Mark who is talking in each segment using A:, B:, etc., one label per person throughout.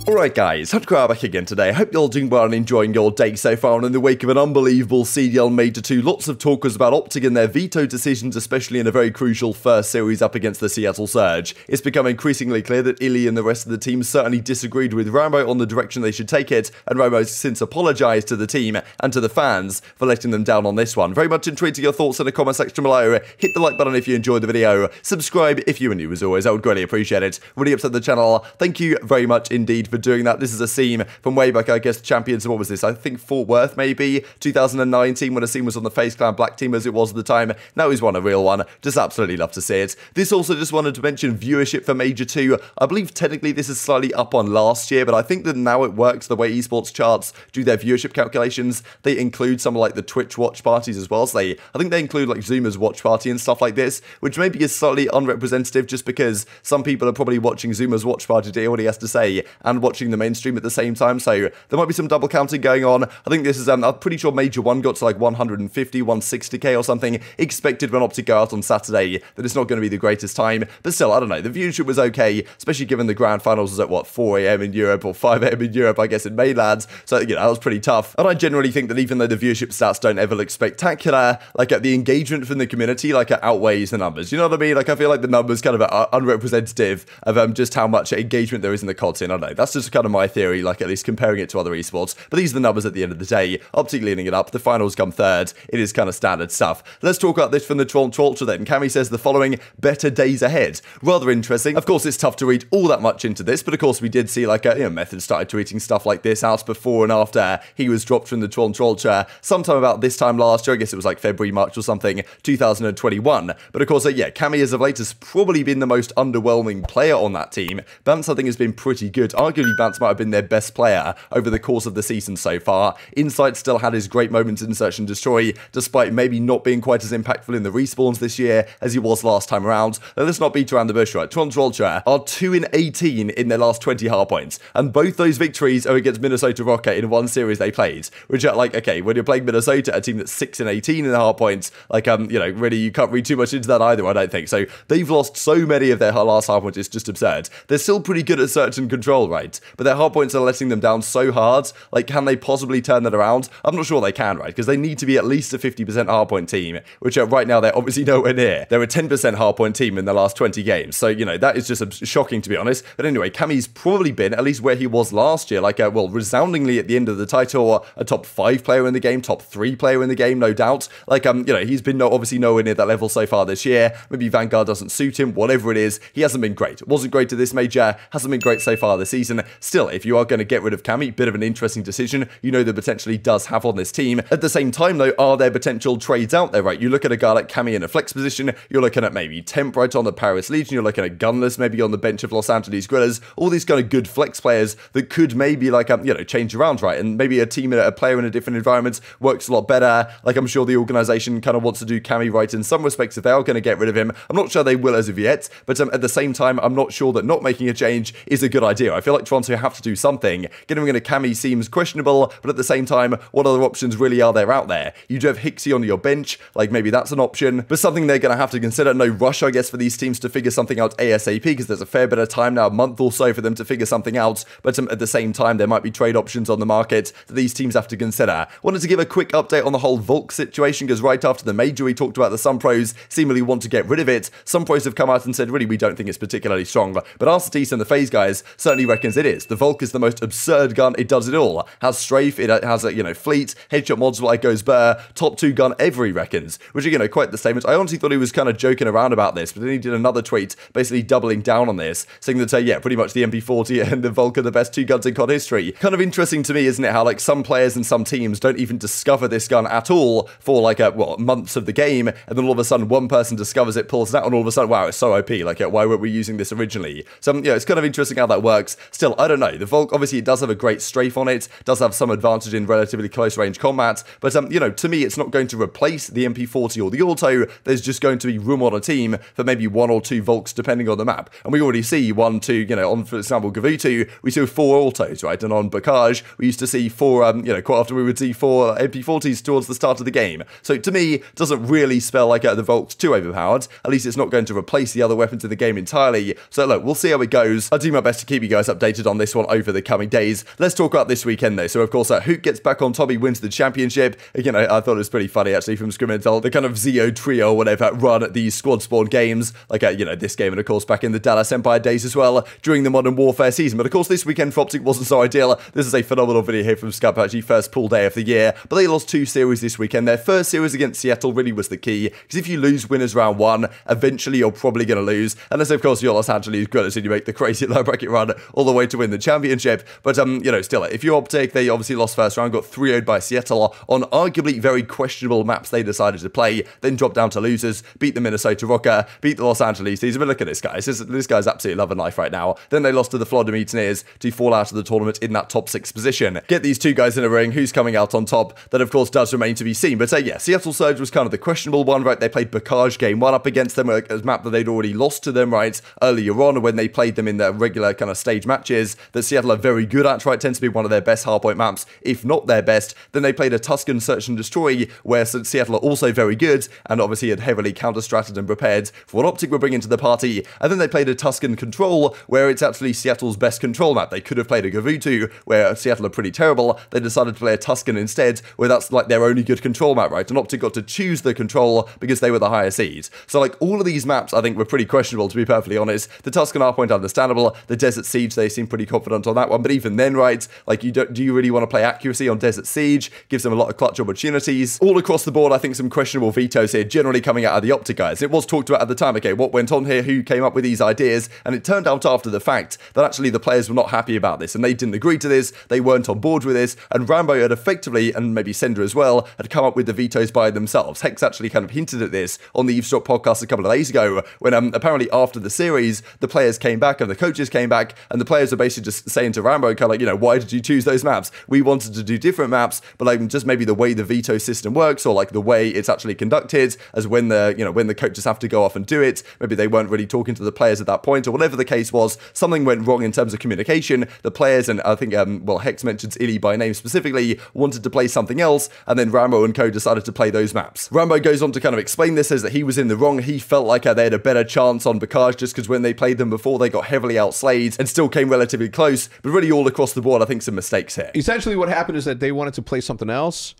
A: Alright guys, Hutcraft back again today. I hope you're all doing well and enjoying your day so far, and in the wake of an unbelievable CDL Major 2, lots of talk was about opting in their veto decisions, especially in a very crucial first series up against the Seattle Surge. It's become increasingly clear that Illy and the rest of the team certainly disagreed with Rambo on the direction they should take it, and Rambo's since apologised to the team and to the fans for letting them down on this one. Very much intrigued to your thoughts in the comment section below. Hit the like button if you enjoyed the video, subscribe if you are new as always, I would greatly appreciate it. Really upset the channel, thank you very much indeed for doing that. This is a scene from way back, I guess, Champions, what was this? I think Fort Worth, maybe 2019, when a scene was on the FaZe Clan Black team as it was at the time. Now he's won a real one. Just absolutely love to see it. This also just wanted to mention viewership for Major 2. I believe technically this is slightly up on last year, but I think that now it works the way esports charts do their viewership calculations. They include some like the Twitch watch parties as well. So I think they include like Zuma's watch party and stuff like this, which maybe is slightly unrepresentative just because some people are probably watching Zuma's watch party to hear what he has to say and watching the mainstream at the same time, so there might be some double counting going on. I think this is, I'm pretty sure Major 1 got to like 150, 160k or something. Expected when Optic go out on Saturday that it's not going to be the greatest time, but still, I don't know, the viewership was okay, especially given the grand finals was at what, 4 AM in Europe or 5 AM in Europe, I guess, in mainland, so you know, that was pretty tough. And I generally think that even though the viewership stats don't ever look spectacular, like the engagement from the community like outweighs the numbers, you know what I mean? Like I feel like the numbers kind of are unrepresentative of just how much engagement there is in the COD scene. I don't know, that's just kind of my theory, like at least comparing it to other esports, but these are the numbers at the end of the day. Optic leading it up, the finals come third, it is kind of standard stuff. Let's talk about this from the Trollter then. Cammy says the following: better days ahead. Rather interesting. Of course, it's tough to read all that much into this, but of course we did see like Method started tweeting stuff like this out before and after he was dropped from the Trollter sometime about this time last year. I guess it was like February, March or something, 2021. But of course, Cammy as of late has probably been the most underwhelming player on that team. Bance I think has been pretty good. Arguably Bance might have been their best player over the course of the season so far. Insight still had his great moments in Search and Destroy, despite maybe not being quite as impactful in the respawns this year as he was last time around. Now, let's not beat around the bush, right? Trollter are 2-18 in their last 20 hardpoints, and both those victories are against Minnesota Rocket in one series they played, which are like, okay, when you're playing Minnesota, a team that's 6-18 in the hardpoints, like, really, you can't read too much into that either, I don't think. So they've lost so many of their last hardpoints, it's just absurd. They're still pretty good at Search and Control, right? But their hardpoints are letting them down so hard. Like, can they possibly turn that around? I'm not sure they can, right? Because they need to be at least a 50% hardpoint team, which right now they're obviously nowhere near. They're a 10% hardpoint team in the last 20 games. So, that is just shocking to be honest. But anyway, Cammy's probably been, at least where he was last year, like, resoundingly at the end of the title, a top 5 player in the game, top 3 player in the game, no doubt. Like, he's been obviously nowhere near that level so far this year. Maybe Vanguard doesn't suit him, whatever it is. He hasn't been great. Wasn't great to this major, hasn't been great so far this season. Still, if you are going to get rid of Cammy, bit of an interesting decision, that potentially does have on this team. At the same time though, are there potential trades out there, right? You look at a guy like Cammy in a flex position, you're looking at maybe Temp right on the Paris Legion, you're looking at Gunless maybe on the bench of Los Angeles Guerrillas, all these kind of good flex players that could maybe like, change around, right? And maybe a team, a player in a different environment works a lot better. Like I'm sure the organization kind of wants to do Cammy right in some respects if they are going to get rid of him. I'm not sure they will as of yet, but at the same time, I'm not sure that not making a change is a good idea. I feel like Toronto have to do something. Getting rid of Cammy seems questionable, but at the same time, what other options really are there out there? You do have Hixie on your bench, like maybe that's an option, but something they're going to have to consider. No rush, I guess, for these teams to figure something out ASAP, because there's a fair bit of time now, a month or so for them to figure something out, but at the same time, there might be trade options on the market that these teams have to consider. Wanted to give a quick update on the whole Volk situation, because right after the major, we talked about the some pros seemingly want to get rid of it. Some pros have come out and said, really, we don't think it's particularly strong, but Arcetis and the FaZe guys certainly reckons it is. The Volk is the most absurd gun, it does it all. Has strafe, it has a, fleet, headshot mods like goes burr, top 2 gun ever, he reckons, which are, quite the statement. I honestly thought he was kind of joking around about this, but then he did another tweet basically doubling down on this, saying that, yeah, pretty much the MP40 and the Volk are the best 2 guns in COD history. Kind of interesting to me, isn't it, how, like, some players and some teams don't even discover this gun at all for, like, months of the game, and then all of a sudden one person discovers it, pulls it out, and all of a sudden, wow, it's so OP, like, why weren't we using this originally? So, it's kind of interesting how that works. Still, still, I don't know. The Volk, obviously, it does have a great strafe on it, does have some advantage in relatively close range combat, but, you know, to me, it's not going to replace the MP40 or the Auto. There's just going to be room on a team for maybe 1 or 2 Volks, depending on the map. And we already see 1, 2, you know, on, for example, Gavutu, we see 4 Autos, right? And on Bocage, we used to see 4, you know, quite often we would see 4 MP40s towards the start of the game. So to me, it doesn't really spell like the Volk's too overpowered. At least it's not going to replace the other weapons in the game entirely. So look, we'll see how it goes. I'll do my best to keep you guys updated on this one over the coming days. Let's talk about this weekend though. So of course, Hoot gets back on top, he wins the championship. Again, I thought it was pretty funny actually from Scrimintel, the kind of Zeo trio or whatever run at these squad spawn games, like you know, this game and of course back in the Dallas Empire days as well, during the Modern Warfare season. But of course this weekend for Optic wasn't so ideal. This is a phenomenal video here from Scap, actually first pool day of the year, but they lost 2 series this weekend. Their first series against Seattle really was the key, because if you lose winners round 1, eventually you're probably going to lose, unless of course you're Los Angeles Gunners and you make the crazy low bracket run all the way to win the championship. But you know, still, if you're Optic, they obviously lost first round, got 3-0'd by Seattle on arguably very questionable maps they decided to play, then dropped down to losers, beat the Minnesota Rocker, beat the Los Angeles Teams. But look at this guy, this guy's absolutely loving life right now. Then they lost to the Florida Mutineers to fall out of the tournament in that top 6 position. Get these 2 guys in a ring, who's coming out on top? That of course does remain to be seen. But yeah, Seattle Surge was kind of the questionable one, right? They played Bocage game 1 up against them, a map that they'd already lost to them, right, earlier on when they played them in their regular kind of stage matches that Seattle are very good at, right? Tends to be one of their best hardpoint maps, if not their best. Then they played a Tuscan Search and Destroy, where Seattle are also very good, and obviously had heavily counter-stratted and prepared for what Optic were bringing to the party. And then they played a Tuscan Control, where it's actually Seattle's best control map. They could have played a Gavutu, where Seattle are pretty terrible. They decided to play a Tuscan instead, where that's like their only good control map, right? And Optic got to choose the control because they were the higher seeds. So like all of these maps, I think, were pretty questionable, to be perfectly honest. The Tuscan hardpoint, understandable. The Desert Siege, they seem pretty confident on that one. But even then, right, like do you really want to play accuracy on Desert Siege? Gives them a lot of clutch opportunities. All across the board, I think some questionable vetoes here, generally coming out of the Optic guys. It was talked about at the time, okay, what went on here, who came up with these ideas, and it turned out after the fact that actually the players were not happy about this, and they didn't agree to this, they weren't on board with this, and Rambo had effectively, and maybe Sender as well, had come up with the vetoes by themselves. Hex actually kind of hinted at this on the Eavesdrop podcast a couple of days ago, when apparently after the series, the players came back, and the coaches came back, and the players were basically just saying to Rambo, kind of like, you know, why did you choose those maps? We wanted to do different maps, but like just maybe the way the veto system works, or like the way it's actually conducted, as when the, you know, when the coaches have to go off and do it, maybe they weren't really talking to the players at that point, or whatever the case was, something went wrong in terms of communication. The players, and I think, well, Hex mentions Illy by name specifically, wanted to play something else, and then Rambo and co decided to play those maps. Rambo goes on to kind of explain this, says that he was in the wrong. He felt like they had a better chance on Bocage just because when they played them before, they got heavily outslayed and still came relatively close. But really all across the board, I think some mistakes here.
B: Essentially what happened is that they wanted to play something else,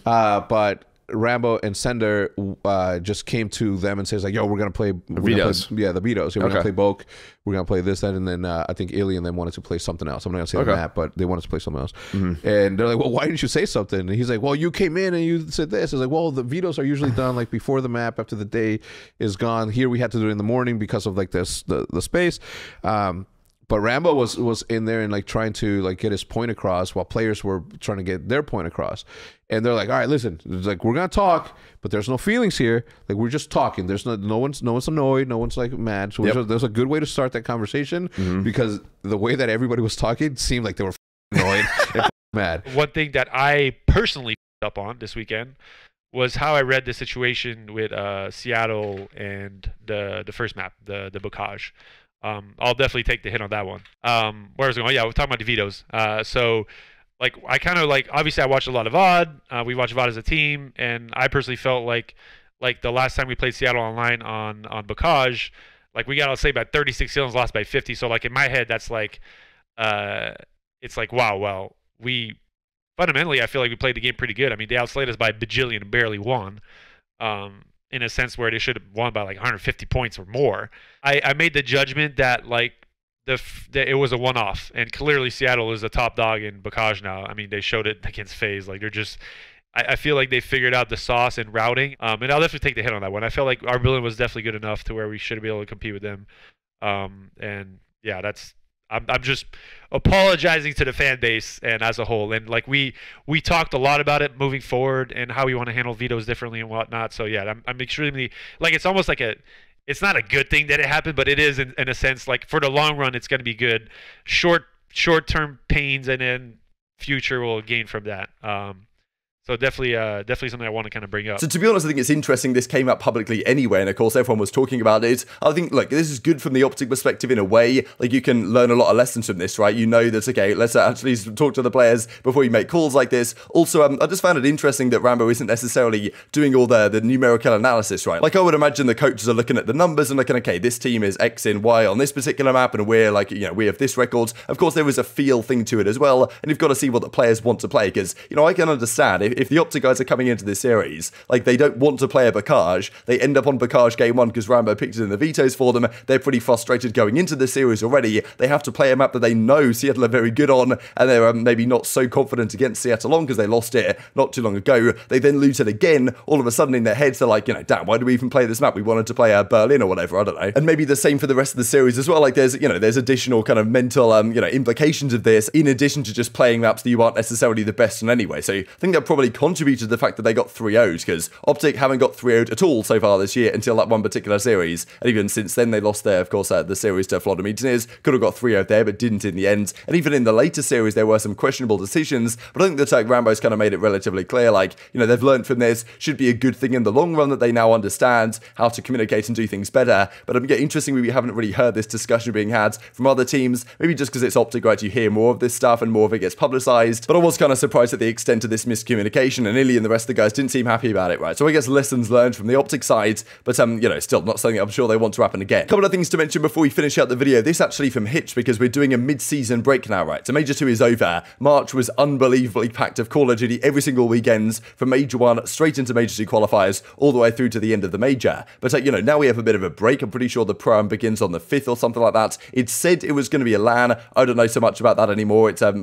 B: but Rambo and Sender just came to them and says like, yo, we're going to play the vetoes. Yeah, the vetoes. Yeah, we're going to play Bulk. We're going to play this, that, and then I think Illy and them wanted to play something else. I'm not going to say the map, but they wanted to play something else. And they're like, well, why didn't you say something? And he's like, well, you came in and you said this. It's like, well, the vetoes are usually done like before the map, after the day is gone. Here we had to do it in the morning because of like this the space. But Rambo was in there and like trying to like get his point across while players were trying to get their point across. And they're like, all right, listen, it's like, we're gonna talk, but there's no feelings here. Like, we're just talking. There's no one's annoyed, no one's like mad. So there's a good way to start that conversation, because the way that everybody was talking seemed like they were annoyed and mad.
C: One thing that I personally up on this weekend was how I read the situation with Seattle and the first map, the Bocage. I'll definitely take the hit on that one. Where was I going? Oh, yeah, we're talking about the vetoes. So, like, I kind of like, obviously I watched a lot of VOD. We watched VOD as a team, and I personally felt like the last time we played Seattle online on Bocage, like we got outslayed by 36 kills, lost by 50. So like in my head, that's like, it's like, wow, well, we fundamentally, I feel like we played the game pretty good. I mean, they outslayed us by a bajillion and barely won. In a sense where they should have won by like 150 points or more. I made the judgment that like that it was a one-off, and clearly Seattle is a top dog in Bocage now. I mean, they showed it against FaZe. Like they're just, I feel like they figured out the sauce and routing. And I'll definitely take the hit on that one. I felt like our villain was definitely good enough to where we should be able to compete with them. And yeah, I'm just apologizing to the fan base and as a whole. And like we talked a lot about it moving forward and how we want to handle vetoes differently and whatnot. So yeah, I'm extremely, like, it's almost like it's not a good thing that it happened, but it is in a sense, like for the long run, it's going to be good. Short short-term pains, and then future will gain from that. So definitely something I want to kind of bring up.
A: So to be honest, I think it's interesting this came out publicly anyway, and of course everyone was talking about it. I think, like, this is good from the Optic perspective in a way. Like, you can learn a lot of lessons from this, right? You know that, okay, let's actually talk to the players before you make calls like this. Also, I just found it interesting that Rambo isn't necessarily doing all the numerical analysis, right? Like, I would imagine the coaches are looking at the numbers and looking, okay, this team is X in Y on this particular map, and we're like, you know, we have this record. Of course, there is a feel thing to it as well, and you've got to see what the players want to play, because, you know, I can understand if the Optic guys are coming into this series, like, they don't want to play a Bocage, they end up on Bocage game 1 because Rambo picked it in the vetoes for them, they're pretty frustrated going into the series already, they have to play a map that they know Seattle are very good on, and they're maybe not so confident against Seattle on because they lost it not too long ago, they then lose it again, all of a sudden in their heads they're like, you know, damn, why do we even play this map? We wanted to play Berlin or whatever, I don't know. And maybe the same for the rest of the series as well, like there's additional kind of mental, implications of this, in addition to just playing maps that you aren't necessarily the best on anyway, so I think that probably contributed to the fact that they got 3-0'd, because Optic haven't got 3-0'd at all so far this year until that one particular series, and even since then they lost there, of course, the series to Florida Mutineers, could have got 3-0 there, but didn't in the end, and even in the later series there were some questionable decisions, but I think that Rambo's kind of made it relatively clear, like, you know, they've learned from this, should be a good thing in the long run that they now understand how to communicate and do things better, but interestingly, we haven't really heard this discussion being had from other teams, maybe just because it's Optic, right, you hear more of this stuff and more of it gets publicized, but I was kind of surprised at the extent of this miscommunication, and Illy and the rest of the guys didn't seem happy about it, right? So I guess lessons learned from the Optic side, but still not something I'm sure they want to happen again. Couple of things to mention before we finish out the video. This actually from Hitch, because we're doing a mid-season break now, right? So Major 2 is over. March was unbelievably packed of Call of Duty every single weekend, from Major 1 straight into Major 2 qualifiers, all the way through to the end of the Major. But now we have a bit of a break. I'm pretty sure the Pro-Am begins on the 5th or something like that. It said it was going to be a LAN. I don't know so much about that anymore. It's up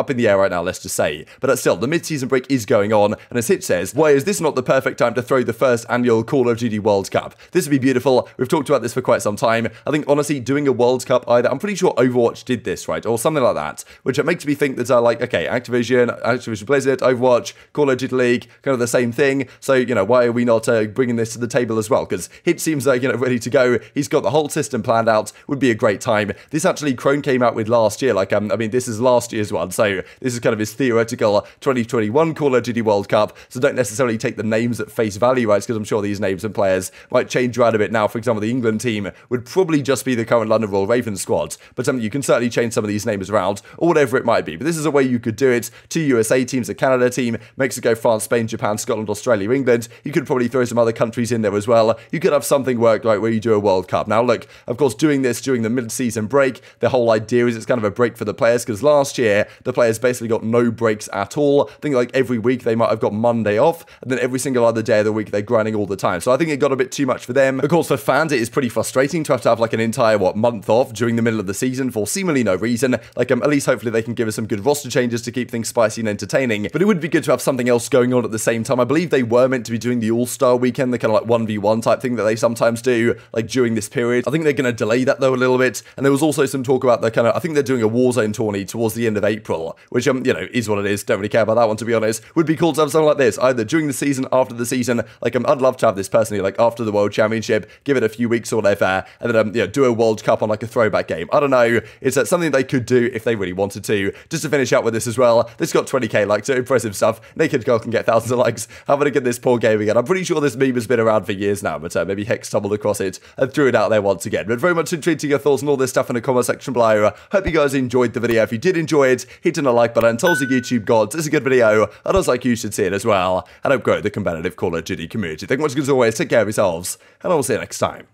A: in the air right now, let's just say. But still, the mid-season break is going on, and as Hitch says, why is this not the perfect time to throw the first annual Call of Duty World Cup? This would be beautiful. We've talked about this for quite some time. I think, honestly, doing a World Cup either, I'm pretty sure Overwatch did this, right? Or something like that, which it makes me think that okay, Activision Blizzard, Overwatch, Call of Duty League, kind of the same thing. So, why are we not bringing this to the table as well? Because Hitch seems like, ready to go. He's got the whole system planned out. Would be a great time. This actually Crone came out with last year. Like, this is last year's one. So this is kind of his theoretical 2021 Call of Duty World Cup. So don't necessarily take the names at face value, right? Because I'm sure these names and players might change around a bit now. For example, the England team would probably just be the current London Royal Ravens squad. But you can certainly change some of these names around, or whatever it might be. But this is a way you could do it. 2 USA teams, a Canada team, Mexico, France, Spain, Japan, Scotland, Australia, England. You could probably throw some other countries in there as well. You could have something work like where you do a World Cup. Now, look, of course, doing this during the mid-season break, the whole idea is it's kind of a break for the players, because last year, the players basically got no breaks at all. I think like every week they might have got Monday off, and then every single other day of the week they're grinding all the time. So I think it got a bit too much for them. Of course, for fans, it is pretty frustrating to have like an entire, month off during the middle of the season for seemingly no reason. Like, at least hopefully they can give us some good roster changes to keep things spicy and entertaining. But it would be good to have something else going on at the same time. I believe they were meant to be doing the All-Star weekend, the kind of like 1v1 type thing that they sometimes do, like during this period. I think they're going to delay that though a little bit. And there was also some talk about the kind of, I think they're doing a Warzone tourney towards the end of April, which, is what it is. Don't really care about that one, to be honest. Would be cool to have something like this, either during the season, after the season. Like, I'd love to have this personally, like after the World Championship, give it a few weeks or whatever, and then, do a World Cup on like a throwback game. I don't know. It's something they could do if they really wanted to. Just to finish out with this as well, this got 20k likes, so impressive stuff. Naked Girl can get thousands of likes. Having to get this poor game again. I'm pretty sure this meme has been around for years now, but maybe Hex stumbled across it and threw it out there once again. But very much intrigued to your thoughts on all this stuff in the comment section below. Hope you guys enjoyed the video. If you did enjoy it, hit on a like button. Tells the YouTube gods it's a good video. I was like you should see it as well. And I've grown the competitive Call of Duty community. Thank you much as always. Take care of yourselves, and I will see you next time.